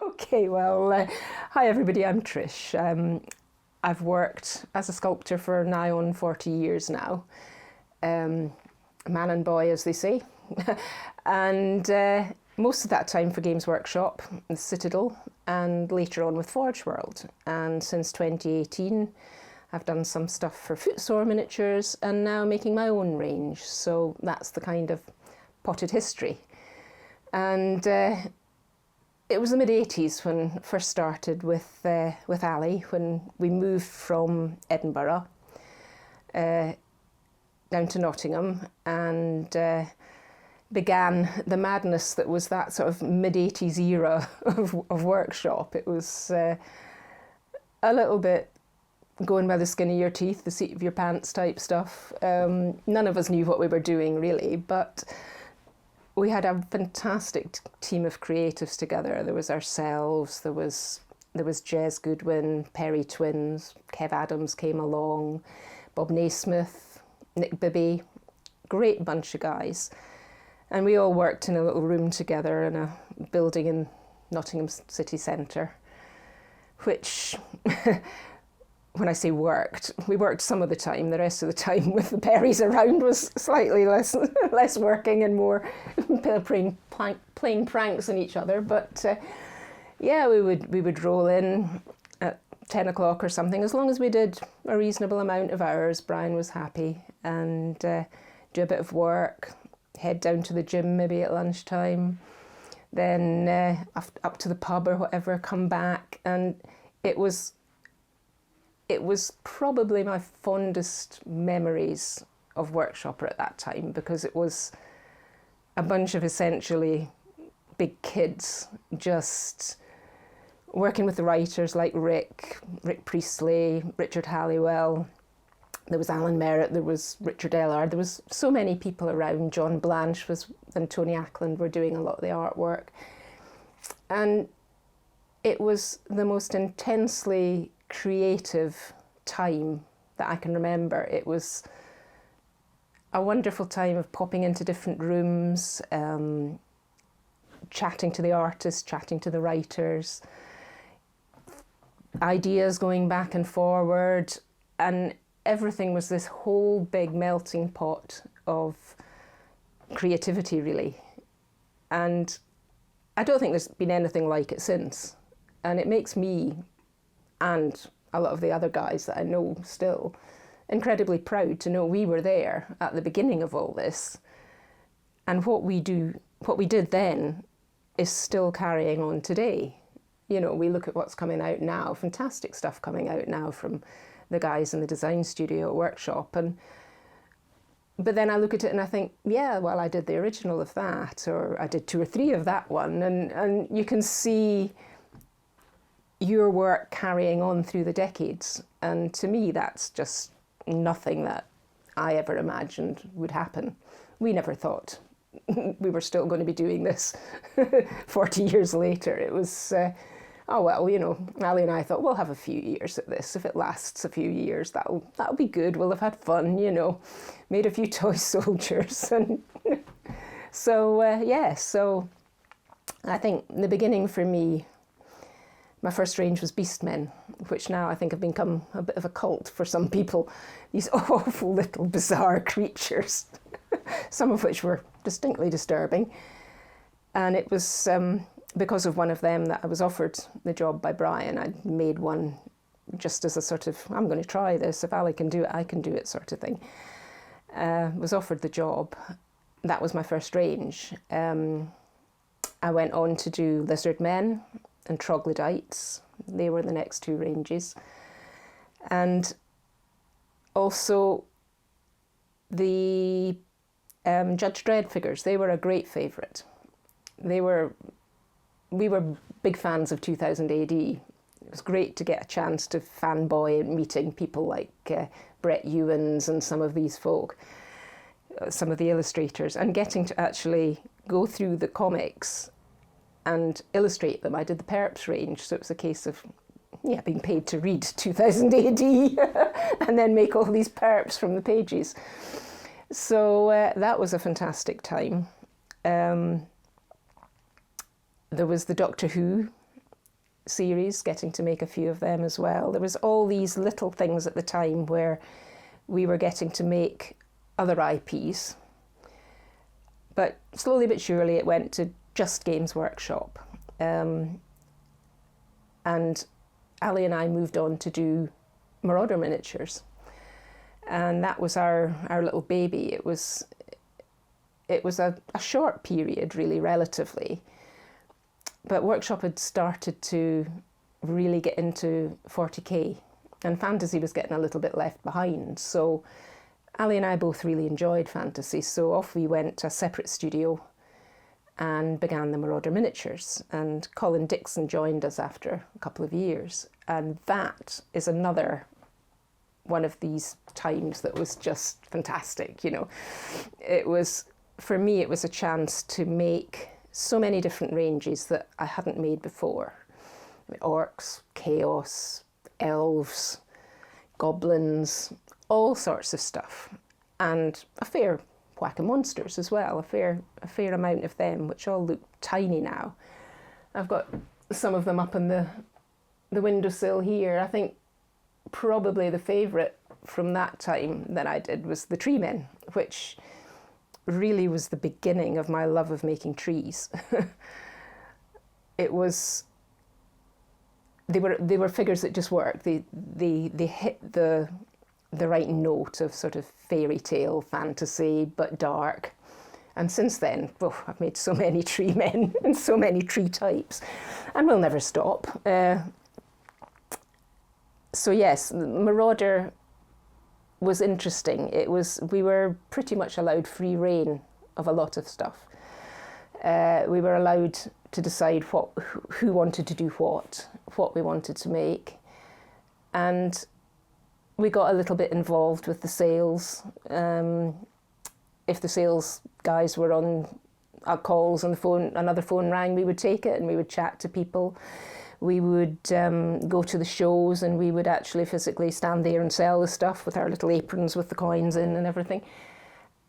Okay, well, hi everybody, I'm Trish. I've worked as a sculptor for nigh on 40 years now. Man and boy, as they say. And most of that time for Games Workshop, the Citadel, and later on with Forge World. And since 2018, I've done some stuff for Marauder Miniatures and now making my own range. So that's the kind of potted history. And it was the mid-80s when I first started with Ali, when we moved from Edinburgh down to Nottingham and began the madness that was that sort of mid-80s era of workshop. It was a little bit going by the skin of your teeth, the seat of your pants type stuff. None of us knew what we were doing really, but we had a fantastic team of creatives together. There was ourselves, there was Jez Goodwin, Perry Twins, Kev Adams came along, Bob Naismith, Nick Bibby, great bunch of guys. And we all worked in a little room together in a building in Nottingham city centre, which, when I say worked, we worked some of the time. The rest of the time with the Perrys around was slightly less working and more playing pranks on each other. But yeah, we would roll in at 10 o'clock or something. As long as we did a reasonable amount of hours, Brian was happy, and do a bit of work, head down to the gym maybe at lunchtime, then up to the pub or whatever, come back. And it was probably my fondest memories of Workshopper at that time, because it was a bunch of essentially big kids just working with the writers like Rick Priestley, Richard Halliwell. There was Alan Merritt, there was Richard Ellard, there was so many people around. John Blanche and Tony Ackland were doing a lot of the artwork. And it was the most intensely creative time that I can remember. It was a wonderful time of popping into different rooms, chatting to the artists, chatting to the writers, ideas going back and forward, and everything was this whole big melting pot of creativity, really. And I don't think there's been anything like it since. And it makes me, and a lot of the other guys that I know still, incredibly proud to know we were there at the beginning of all this. And what we did then is still carrying on today. You know, we look at what's coming out now, fantastic stuff coming out now from the guys in the design studio at Workshop. But then I look at it and I think, yeah, well, I did the original of that, or I did 2 or 3 of that one. And you can see your work carrying on through the decades. And to me, that's just nothing that I ever imagined would happen. We never thought we were still going to be doing this 40 years later. It was, oh, well, you know, Ali and I thought, we'll have a few years at this. If it lasts a few years, that'll be good. We'll have had fun, you know, made a few toy soldiers. And so, yeah, so I think the beginning for me, my first range was Beastmen, which now I think have become a bit of a cult for some people. These awful little bizarre creatures, some of which were distinctly disturbing. And it was because of one of them that I was offered the job by Brian. I'd made one just as a sort of, I'm going to try this. If Ali can do it, I can do it sort of thing. Was offered the job. That was my first range. I went on to do Lizard Men and Troglodytes. They were the next 2 ranges. And also the Judge Dredd figures, they were a great favourite. We were big fans of 2000 AD. It was great to get a chance to fanboy meeting people like Brett Ewins and some of these folk, some of the illustrators, and getting to actually go through the comics and illustrate them. I did the Perps range, so it was a case of being paid to read 2000 AD and then make all these Perps from the pages. So that was a fantastic time. There was the Doctor Who series, getting to make a few of them as well. There was all these little things at the time where we were getting to make other IPs. But slowly but surely it went to just Games Workshop. And Ali and I moved on to do Marauder Miniatures. And that was our little baby. It was a short period, really, relatively. But Workshop had started to really get into 40k, and fantasy was getting a little bit left behind. So Ali and I both really enjoyed fantasy, so off we went to a separate studio and began the Marauder Miniatures. And Colin Dixon joined us after a couple of years. And that is another one of these times that was just fantastic, you know. It was, for me, it was a chance to make so many different ranges that I hadn't made before. I mean, orcs, chaos, elves, goblins, all sorts of stuff. And a fair whack of monsters as well, a fair amount of them, which all look tiny now. I've got some of them up on the windowsill here. I think probably the favourite from that time that I did was the tree men, which really was the beginning of my love of making trees. They were figures that just worked. They hit the right note of sort of fairy tale fantasy, but dark. And since then, I've made so many tree men and so many tree types, and we'll never stop. So yes, Marauder was interesting. We were pretty much allowed free rein of a lot of stuff. We were allowed to decide who wanted to do what we wanted to make, and we got a little bit involved with the sales. If the sales guys were on our calls on the phone, another phone rang, we would take it and we would chat to people. We would go to the shows and we would actually physically stand there and sell the stuff with our little aprons with the coins in and everything.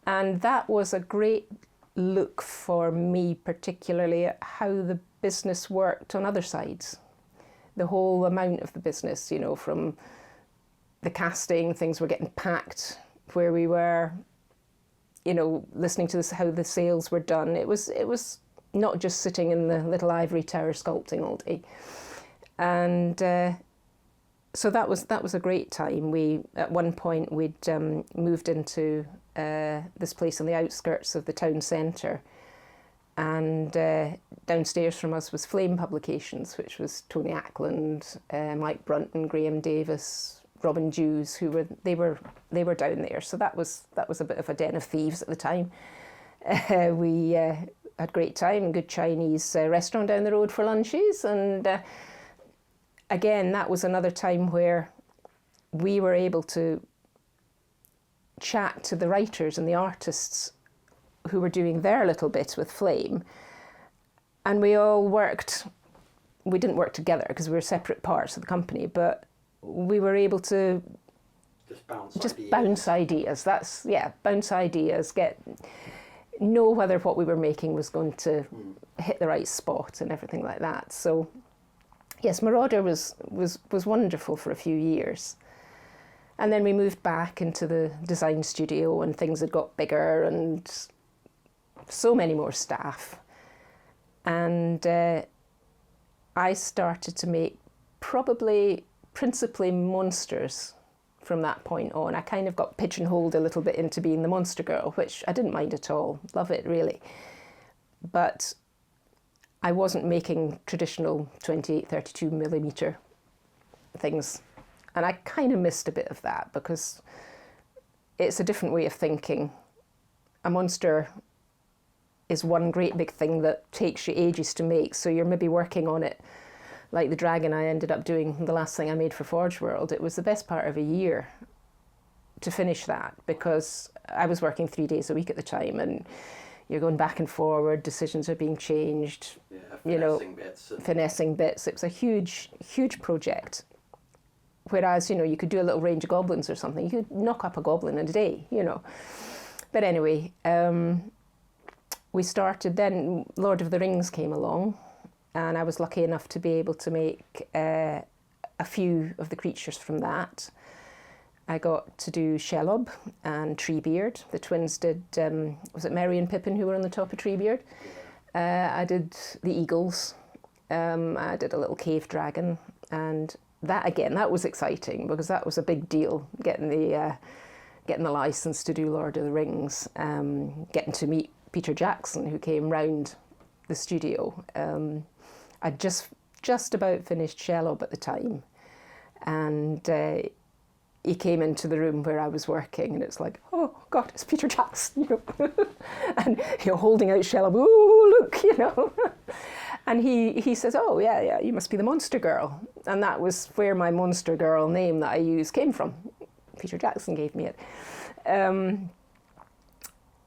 And that was a great look for me, particularly at how the business worked on other sides. The whole amount of the business, you know, from the casting, things were getting packed where we were, you know, listening to how the sales were done. It was not just sitting in the little ivory tower sculpting all day. And so that was a great time. At one point we'd moved into this place on the outskirts of the town centre, and downstairs from us was Flame Publications, which was Tony Ackland, Mike Brunton, Graham Davis, Robin Dews, they were down there. So that was a bit of a den of thieves at the time. We had a great time, good Chinese restaurant down the road for lunches, and again, that was another time where we were able to chat to the writers and the artists who were doing their little bit with Flame, and we all worked. We didn't work together because we were separate parts of the company, but we were able to just bounce ideas. Bounce ideas, know whether what we were making was going to hit the right spot and everything like that. So yes, Marauder was wonderful for a few years. And then we moved back into the design studio and things had got bigger and so many more staff. And I started to make principally monsters from that point on. I kind of got pigeonholed a little bit into being the monster girl, which I didn't mind at all. Love it, really. But I wasn't making traditional 28, 32 millimetre things. And I kind of missed a bit of that because it's a different way of thinking. A monster is one great big thing that takes you ages to make. So you're maybe working on it, like the dragon I ended up doing, the last thing I made for Forge World. It was the best part of a year to finish that because I was working 3 days a week at the time, and you're going back and forward, decisions are being changed, finessing bits. It was a huge, huge project. Whereas, you could do a little range of goblins or something. You could knock up a goblin in a day, But anyway, we started then, Lord of the Rings came along, and I was lucky enough to be able to make a few of the creatures from that. I got to do Shelob and Treebeard. The twins did, was it Merry and Pippin who were on the top of Treebeard? I did the eagles. I did a little cave dragon, and that again, that was exciting because that was a big deal, getting the license to do Lord of the Rings, getting to meet Peter Jackson, who came round the studio. I'd just about finished Shelob at the time, and he came into the room where I was working, and it's like, oh God, it's Peter Jackson, you know, and holding out Shelob, ooh, look, you know. And he says, oh yeah, you must be the Monster Girl. And that was where my Monster Girl name that I use came from. Peter Jackson gave me it.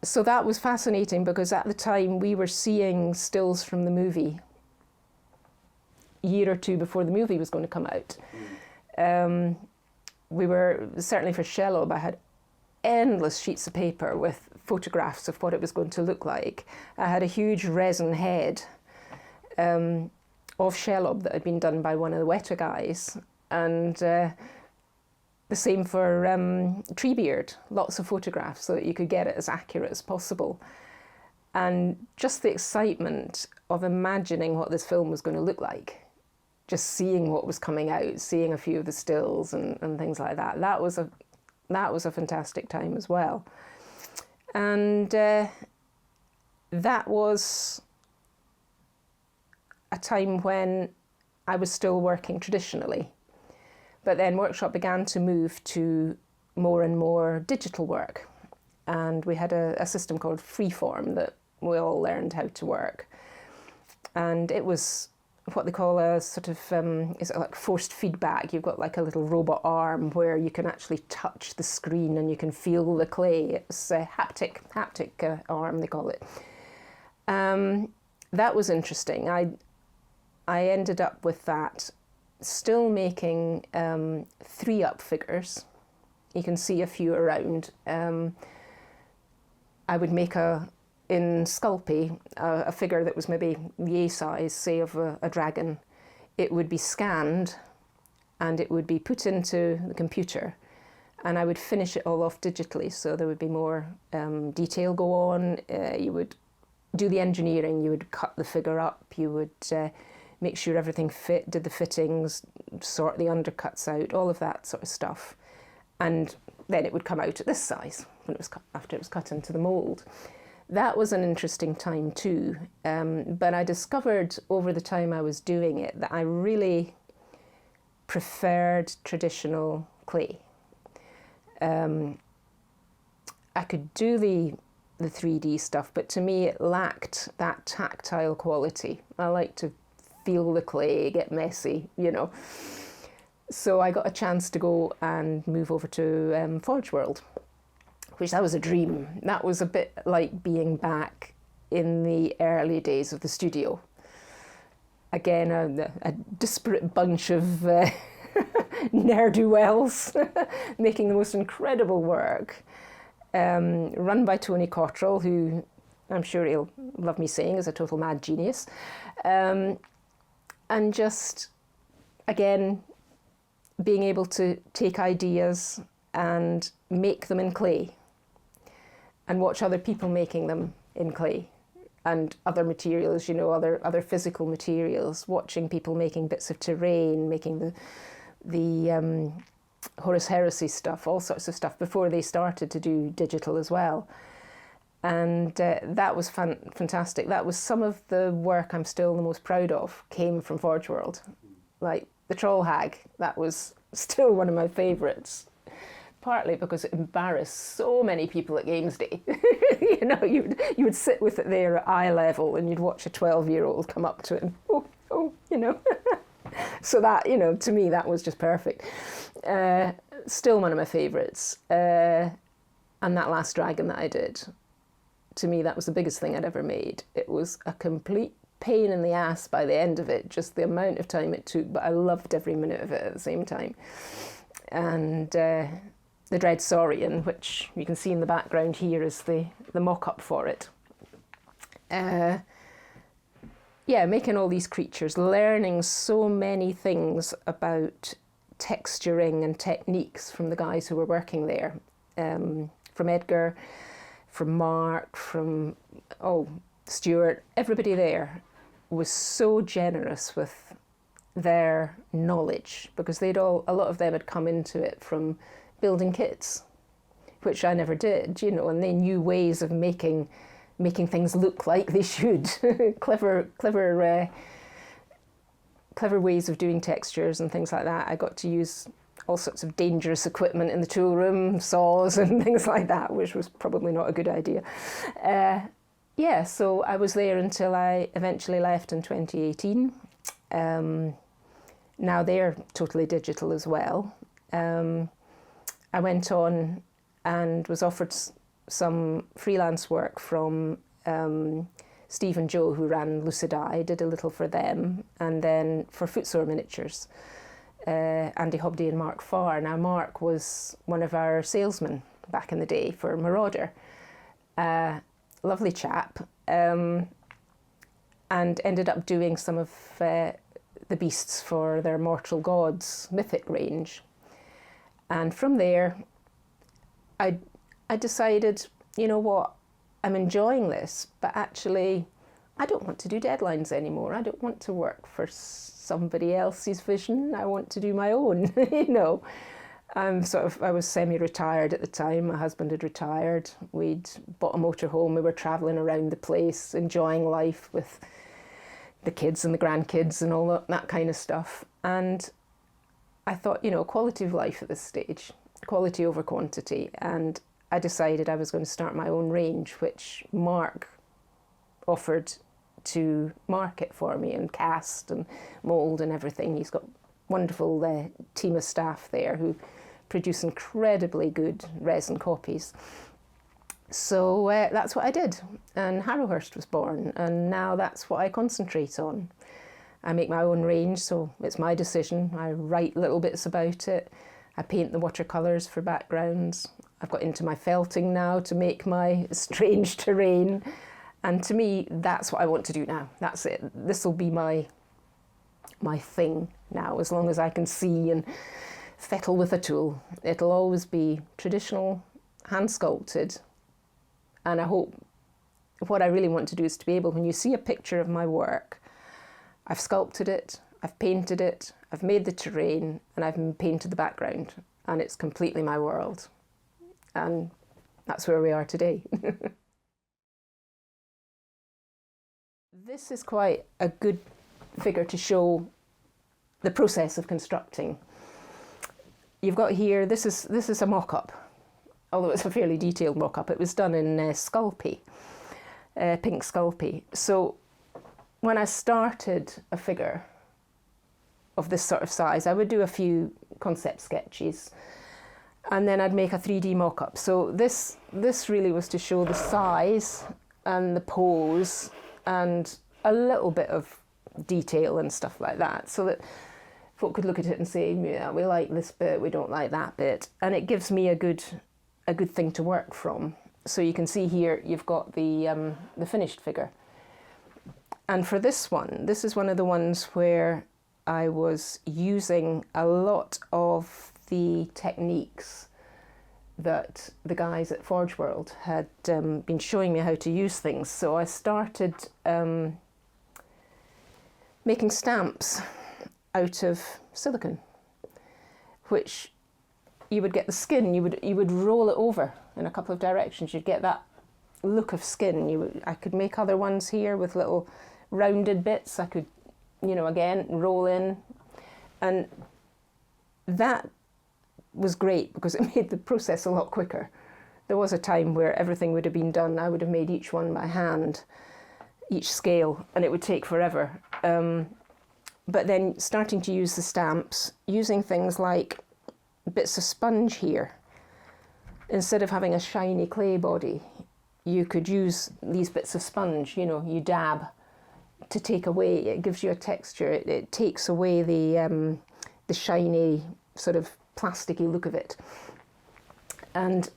So that was fascinating because at the time we were seeing stills from the movie a year or two before the movie was going to come out. We were, certainly for Shelob, I had endless sheets of paper with photographs of what it was going to look like. I had a huge resin head of Shelob that had been done by one of the Weta guys, and the same for Treebeard, lots of photographs so that you could get it as accurate as possible. And just the excitement of imagining what this film was going to look like, just seeing what was coming out, seeing a few of the stills and things like that, that was a fantastic time as well. And that was a time when I was still working traditionally. But then Workshop began to move to more and more digital work. And we had a system called Freeform that we all learned how to work. And it was what they call a sort of, is it like forced feedback? You've got like a little robot arm where you can actually touch the screen and you can feel the clay. It's a haptic arm, they call it. That was interesting. I ended up with that, still making 3-up figures. You can see a few around. I would make in Sculpting, a figure that was maybe the A size, say, of a dragon. It would be scanned and it would be put into the computer, and I would finish it all off digitally, so there would be more detail go on. You would do the engineering, you would cut the figure up, you would make sure everything fit, did the fittings, sort the undercuts out, all of that sort of stuff. And then it would come out at this size when it was after it was cut into the mould. That was an interesting time too, but I discovered over the time I was doing it that I really preferred traditional clay. I could do the 3D stuff, but to me it lacked that tactile quality. I like to feel the clay, get messy, you know. So I got a chance to go and move over to Forge World, which that was a dream. That was a bit like being back in the early days of the studio. Again, a disparate bunch of ne'er-do-wells making the most incredible work, run by Tony Cottrell, who I'm sure he'll love me saying is a total mad genius. And just, again, being able to take ideas and make them in clay and watch other people making them in clay and other materials, you know, other physical materials, watching people making bits of terrain, making the Horus Heresy stuff, all sorts of stuff before they started to do digital as well. And that was fantastic. That was some of the work I'm still the most proud of, came from Forge World. Like the Troll Hag, that was still one of my favourites. Partly because it embarrassed so many people at Games Day. You know, you would sit with it there at eye level and you'd watch a 12-year-old come up to it and, oh, you know. So that, you know, to me, that was just perfect. Still one of my favourites. And that last dragon that I did, to me, that was the biggest thing I'd ever made. It was a complete pain in the ass by the end of it, just the amount of time it took, but I loved every minute of it at the same time. And the Dread Saurian, which you can see in the background here, is the mock-up for it. yeah, making all these creatures, learning so many things about texturing and techniques from the guys who were working there, from Edgar, from Mark, from Stuart. Everybody there was so generous with their knowledge, because a lot of them had come into it from building kits, which I never did, and they knew ways of making things look like they should. clever ways of doing textures and things like that. I got to use all sorts of dangerous equipment in the tool room, saws and things like that, which was probably not a good idea. So I was there until I eventually left in 2018. Now they're totally digital as well. I went on and was offered some freelance work from Steve and Joe, who ran Lucid Eye, did a little for them, and then for Footsore Miniatures, Andy Hobdy and Mark Farr. Now Mark was one of our salesmen back in the day for Marauder. Lovely chap, and ended up doing some of the beasts for their Mortal Gods mythic range. And from there, I decided, you know what, I'm enjoying this, but actually I don't want to do deadlines anymore. I don't want to work for somebody else's vision. I want to do my own, I was semi-retired at the time. My husband had retired. We'd bought a motorhome. We were travelling around the place, enjoying life with the kids and the grandkids and all that kind of stuff. And I thought, quality of life at this stage, quality over quantity. And I decided I was going to start my own range, which Mark offered to market for me and cast and mould and everything. He's got a wonderful team of staff there who produce incredibly good resin copies. So that's what I did, and Harrowhurst was born, and now that's what I concentrate on. I make my own range, so it's my decision. I write little bits about it. I paint the watercolours for backgrounds. I've got into my felting now to make my strange terrain. And to me, that's what I want to do now. That's it. This will be my thing now, as long as I can see and fettle with a tool. It'll always be traditional, hand sculpted. And I hope what I really want to do is to be able, when you see a picture of my work, I've sculpted it, I've painted it, I've made the terrain, and I've painted the background, and it's completely my world. And that's where we are today. This is quite a good figure to show the process of constructing. You've got here, this is a mock-up, although it's a fairly detailed mock-up. It was done in Sculpey, pink Sculpey. So when I started a figure of this sort of size, I would do a few concept sketches, and then I'd make a 3D mock-up. So this really was to show the size and the pose and a little bit of detail and stuff like that, so that folk could look at it and say, yeah, we like this bit, we don't like that bit, and it gives me a good thing to work from. So you can see here you've got the finished figure. And for this one, this is one of the ones where I was using a lot of the techniques that the guys at Forge World had been showing me how to use things. So I started making stamps out of silicone, which you would get the skin, you would roll it over in a couple of directions. You'd get that look of skin. I could make other ones here with little rounded bits. I could, again, roll in. And that was great because it made the process a lot quicker. There was a time where everything would have been done. I would have made each one by hand, each scale, and it would take forever. But then starting to use the stamps, using things like bits of sponge here. Instead of having a shiny clay body, you could use these bits of sponge, you dab to take away, it gives you a texture, it takes away the shiny sort of plasticky look of it. And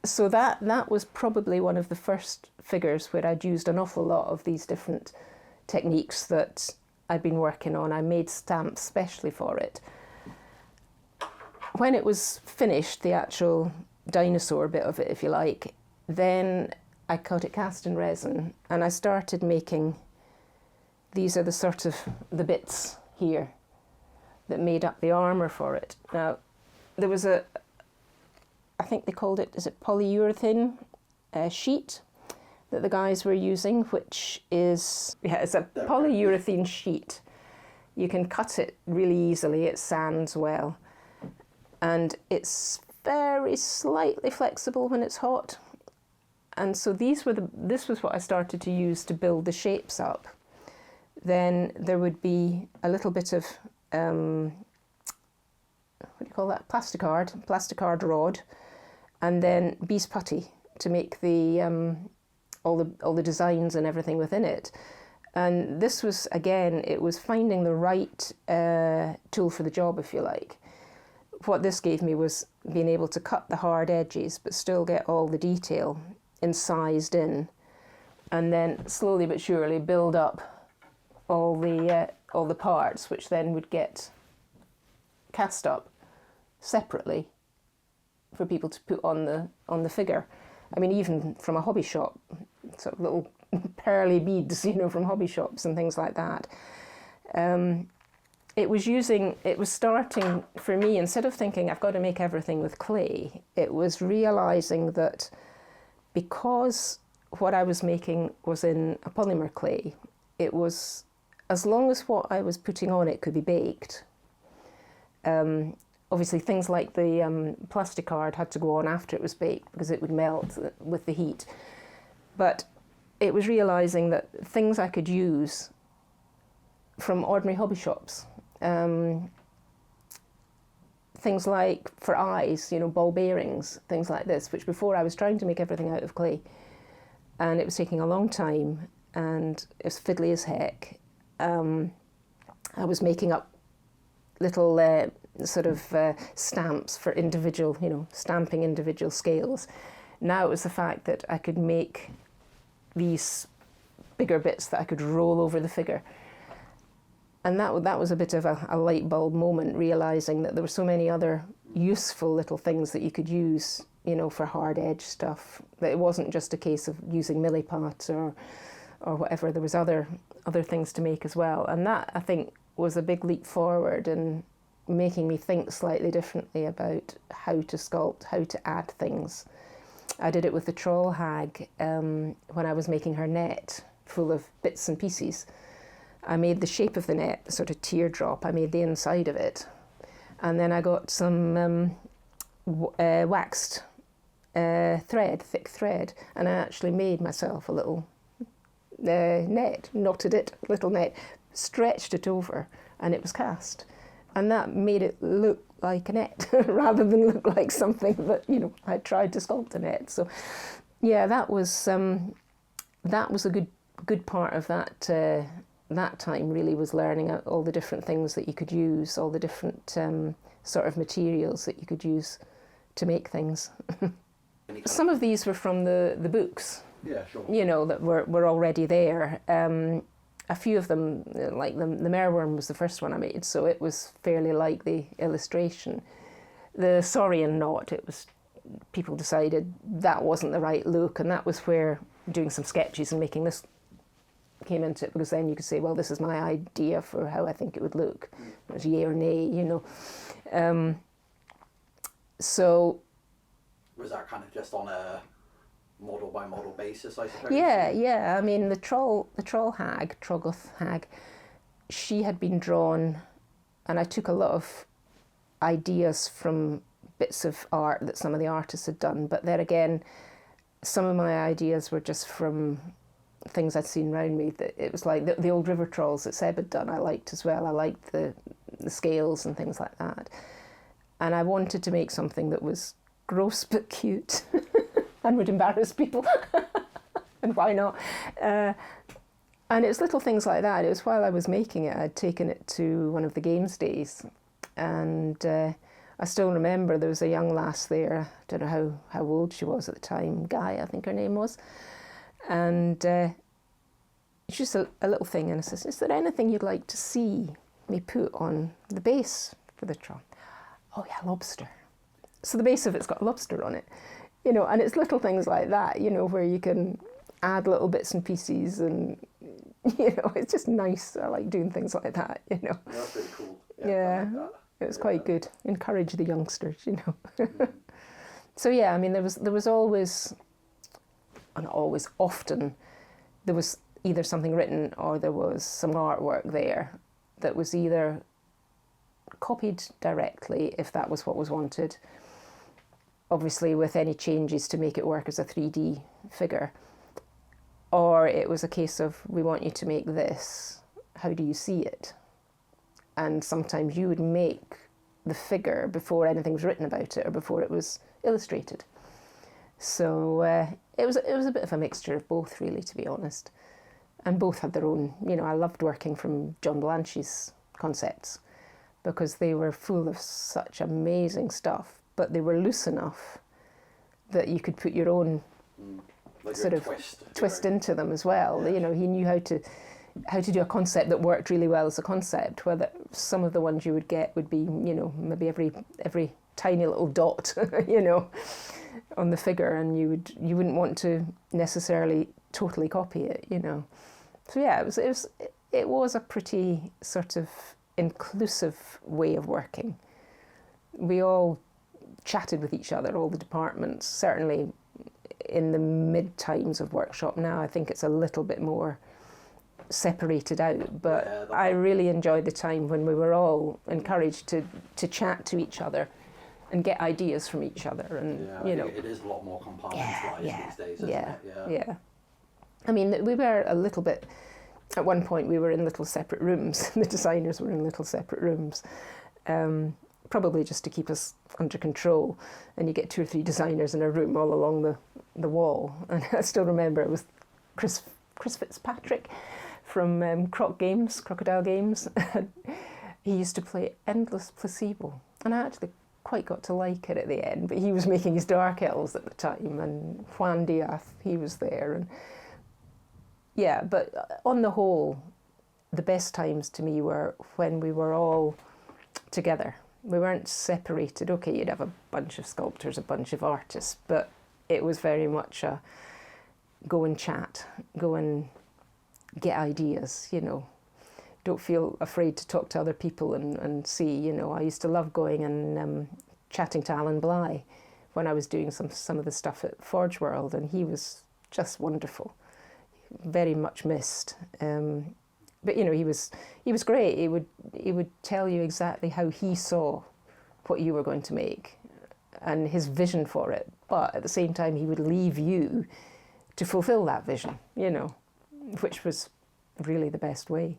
so that was probably one of the first figures where I'd used an awful lot of these different techniques that I'd been working on. I made stamps specially for it. When it was finished, the actual dinosaur bit of it, if you like, then I got it cast in resin, and I started making, these are the sort of the bits here that made up the armour for it. Now, there was I think they called it, is it polyurethane sheet that the guys were using, which is, yeah, it's a polyurethane sheet. You can cut it really easily, it sands well, and it's very slightly flexible when it's hot. And so this was what I started to use to build the shapes up. Then there would be a little bit of, what do you call that, plasticard rod, and then bees putty to make the all the designs and everything within it. And this was, again, it was finding the right tool for the job, if you like. What this gave me was being able to cut the hard edges but still get all the detail incised in, and then slowly but surely build up all the parts, which then would get cast up separately for people to put on the figure. I mean, even from a hobby shop, sort of little pearly beads, you know, from hobby shops and things like that. It was starting for me, instead of thinking I've got to make everything with clay, it was realising that because what I was making was in a polymer clay, it was, as long as what I was putting on it could be baked. Obviously things like the plasticard had to go on after it was baked because it would melt with the heat. But it was realising that things I could use from ordinary hobby shops, things like for eyes, you know, ball bearings, things like this, which before I was trying to make everything out of clay, and it was taking a long time, and it was fiddly as heck. I was making up little sort of stamps for individual, you know, stamping individual scales. Now it was the fact that I could make these bigger bits that I could roll over the figure. And that was a bit of a light bulb moment, realising that there were so many other useful little things that you could use, you know, for hard edge stuff. That it wasn't just a case of using milliput or whatever. There was other things to make as well. And that, I think, was a big leap forward in making me think slightly differently about how to sculpt, how to add things. I did it with the troll hag when I was making her net full of bits and pieces. I made the shape of the net, the sort of teardrop. I made the inside of it. And then I got some waxed thread, thick thread, and I actually made myself a little net, knotted it, little net, stretched it over, and it was cast. And that made it look like a net rather than look like something that, you know, I tried to sculpt a net. So yeah, that was a good part of that time, really, was learning all the different things that you could use, all the different sort of materials that you could use to make things. Some of these were from the books, yeah, sure, you know, that were already there. A few of them, like the mereworm was the first one I made, so it was fairly like the illustration. The saurian knot, it was, people decided that wasn't the right look, and that was where doing some sketches and making this came into it, because then you could say, well, this is my idea for how I think it would look. It was yay or nay, you know. So was that kind of just on a model by model basis, I suppose? Yeah. I mean, the troll hag, Troggoth hag, she had been drawn, and I took a lot of ideas from bits of art that some of the artists had done. But then again, some of my ideas were just from things I'd seen around me. That it was like the old river trolls that Seb had done, I liked as well. I liked the scales and things like that. And I wanted to make something that was gross but cute and would embarrass people. And why not? And it's little things like that. It was while I was making it, I'd taken it to one of the games days, and I still remember there was a young lass there. I don't know how old she was at the time. Guy, I think her name was. And it's just a little thing, and I says, is there anything you'd like to see me put on the base for the trunk? Oh yeah, lobster. So the base of it's got a lobster on it, you know, and it's little things like that, you know, where you can add little bits and pieces, and you know, it's just nice. I like doing things like that, you know. Yeah, that's really cool. Yeah, I like it was quite good. Encourage the youngsters, you know. So yeah, I mean, there was always, not always, often, there was either something written or there was some artwork there that was either copied directly, if that was what was wanted, obviously with any changes to make it work as a 3D figure, or it was a case of, we want you to make this, how do you see it? And sometimes you would make the figure before anything was written about it or before it was illustrated. So it was a bit of a mixture of both, really, to be honest. And both had their own, you know, I loved working from John Blanche's concepts because they were full of such amazing stuff, but they were loose enough that you could put your own like sort of twist into them as well. Yeah. You know, he knew how to do a concept that worked really well as a concept, whether some of the ones you would get would be, you know, maybe every tiny little dot, you know, on the figure, and you wouldn't want to necessarily totally copy it, you know. So yeah, it was a pretty sort of inclusive way of working. We all chatted with each other, all the departments. Certainly in the mid times of workshop now, I think it's a little bit more separated out, but I really enjoyed the time when we were all encouraged to chat to each other and get ideas from each other, and you know, it is a lot more compartmentalised these days, isn't it? Yeah. I mean, we were a little bit, at one point we were in little separate rooms. The designers were in little separate rooms, probably just to keep us under control, and you get 2 or 3 designers in a room all along the wall. And I still remember it was Chris Fitzpatrick from Crocodile Games. He used to play Endless Placebo, and I actually quite got to like it at the end, but he was making his Dark Elves at the time, and Juan Diaz, he was there, and yeah, but on the whole, the best times to me were when we were all together. We weren't separated. Okay, you'd have a bunch of sculptors, a bunch of artists, but it was very much a go and chat, go and get ideas, you know. Don't feel afraid to talk to other people and see, you know. I used to love going and chatting to Alan Bly when I was doing some of the stuff at Forge World, and he was just wonderful, very much missed. But you know, he was great. He would tell you exactly how he saw what you were going to make and his vision for it, but at the same time he would leave you to fulfill that vision, you know, which was really the best way.